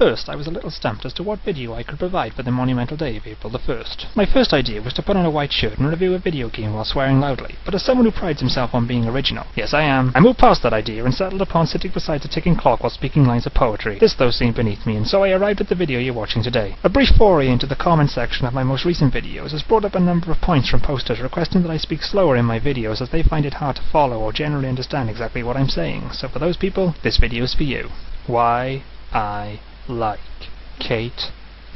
first, I was a little stumped as to what video I could provide for the monumental day of April the 1st. My first idea was to put on a white shirt and review a video game while swearing loudly, but as someone who prides himself on being original, yes I am, I moved past that idea and settled upon sitting beside a ticking clock while speaking lines of poetry. This though seemed beneath me, and so I arrived at the video you're watching today. A brief foray into the comment section of my most recent videos has brought up a number of points from posters requesting that I speak slower in my videos as they find it hard to follow or generally understand exactly what I'm saying. So for those people, this video is for you. Why I like Kate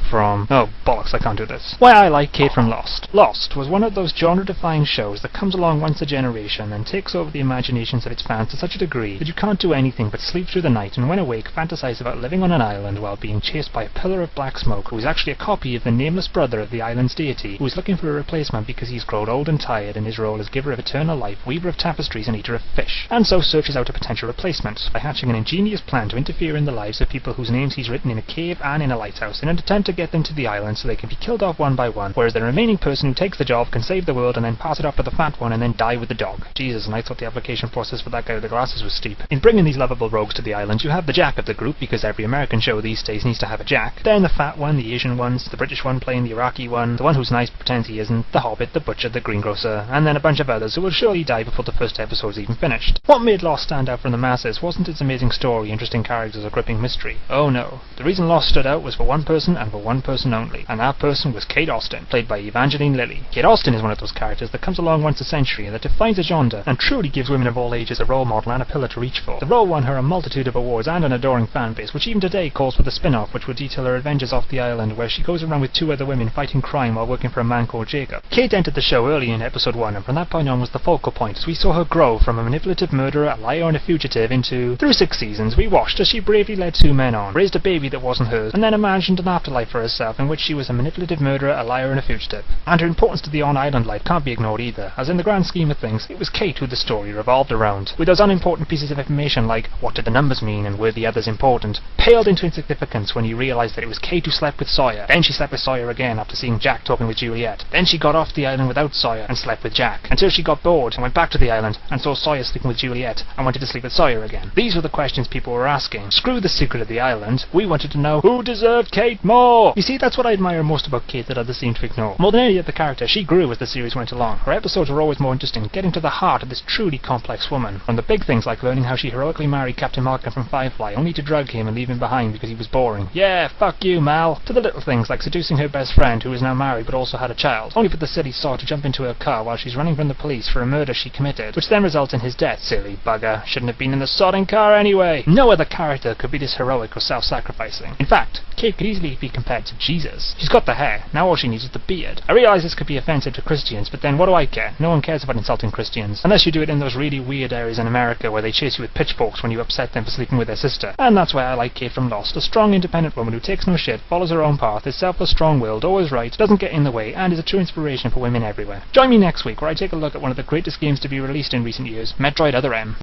from... oh, bollocks, I can't do this. Why I like Kate from Lost. Lost was one of those genre-defying shows that comes along once a generation and takes over the imaginations of its fans to such a degree that you can't do anything but sleep through the night and when awake fantasize about living on an island while being chased by a pillar of black smoke who is actually a copy of the nameless brother of the island's deity who is looking for a replacement because he's grown old and tired in his role as giver of eternal life, weaver of tapestries and eater of fish, and so searches out a potential replacement by hatching an ingenious plan to interfere in the lives of people whose names he's written in a cave and in a lighthouse in an attempt to get them to the island so they can be killed off one by one, whereas the remaining person who takes the job can save the world and then pass it off to the fat one and then die with the dog. Jesus, and I thought the application process for that guy with the glasses was steep. In bringing these lovable rogues to the island, you have the Jack of the group, because every American show these days needs to have a Jack, then the fat one, the Asian ones, the British one playing the Iraqi one, the one who's nice but pretends he isn't, the Hobbit, the Butcher, the Greengrocer, and then a bunch of others who will surely die before the first episode's even finished. What made Lost stand out from the masses wasn't its amazing story, interesting characters, or gripping mystery. Oh no. The reason Lost stood out was for one person and for one person only, and that person was Kate Austen, played by Evangeline Lilly. Kate Austen is one of those characters that comes along once a century and that defines a genre and truly gives women of all ages a role model and a pillar to reach for. The role won her a multitude of awards and an adoring fan base, which even today calls for the spin-off which would detail her adventures off the island where she goes around with two other women fighting crime while working for a man called Jacob. Kate entered the show early in episode 1 and from that point on was the focal point as we saw her grow from a manipulative murderer, a liar and a fugitive into... through 6 seasons we watched as she bravely led 2 men on, raised a baby that wasn't hers, and then imagined an afterlife for herself in which she was a manipulative murderer, a liar and a fugitive. And her importance to the on-island life can't be ignored either, as in the grand scheme of things, it was Kate who the story revolved around, with those unimportant pieces of information like what did the numbers mean and were the others important, paled into insignificance when you realised that it was Kate who slept with Sawyer, then she slept with Sawyer again after seeing Jack talking with Juliet, then she got off the island without Sawyer and slept with Jack, until she got bored and went back to the island and saw Sawyer sleeping with Juliet and wanted to sleep with Sawyer again. These were the questions people were asking. Screw the secret of the island, we wanted to know who deserved Kate more! You see, that's what I admire most about Kate that others seem to ignore. More than any other character, she grew as the series went along. Her episodes were always more interesting, getting to the heart of this truly complex woman. From the big things like learning how she heroically married Captain Malcolm from Firefly, only to drug him and leave him behind because he was boring. Yeah, fuck you, Mal. To the little things like seducing her best friend who is now married but also had a child, only for the silly sod to jump into her car while she's running from the police for a murder she committed, which then results in his death. Silly bugger. Shouldn't have been in the sodding car anyway. No other character could be this heroic or self-sacrificing. In fact, Kate could easily be compared to Jesus. She's got the hair, now all she needs is the beard. I realise this could be offensive to Christians, but then what do I care? No one cares about insulting Christians. Unless you do it in those really weird areas in America where they chase you with pitchforks when you upset them for sleeping with their sister. And that's why I like Kate from Lost. A strong, independent woman who takes no shit, follows her own path, is selfless, strong-willed, always right, doesn't get in the way, and is a true inspiration for women everywhere. Join me next week where I take a look at one of the greatest games to be released in recent years, Metroid Other M.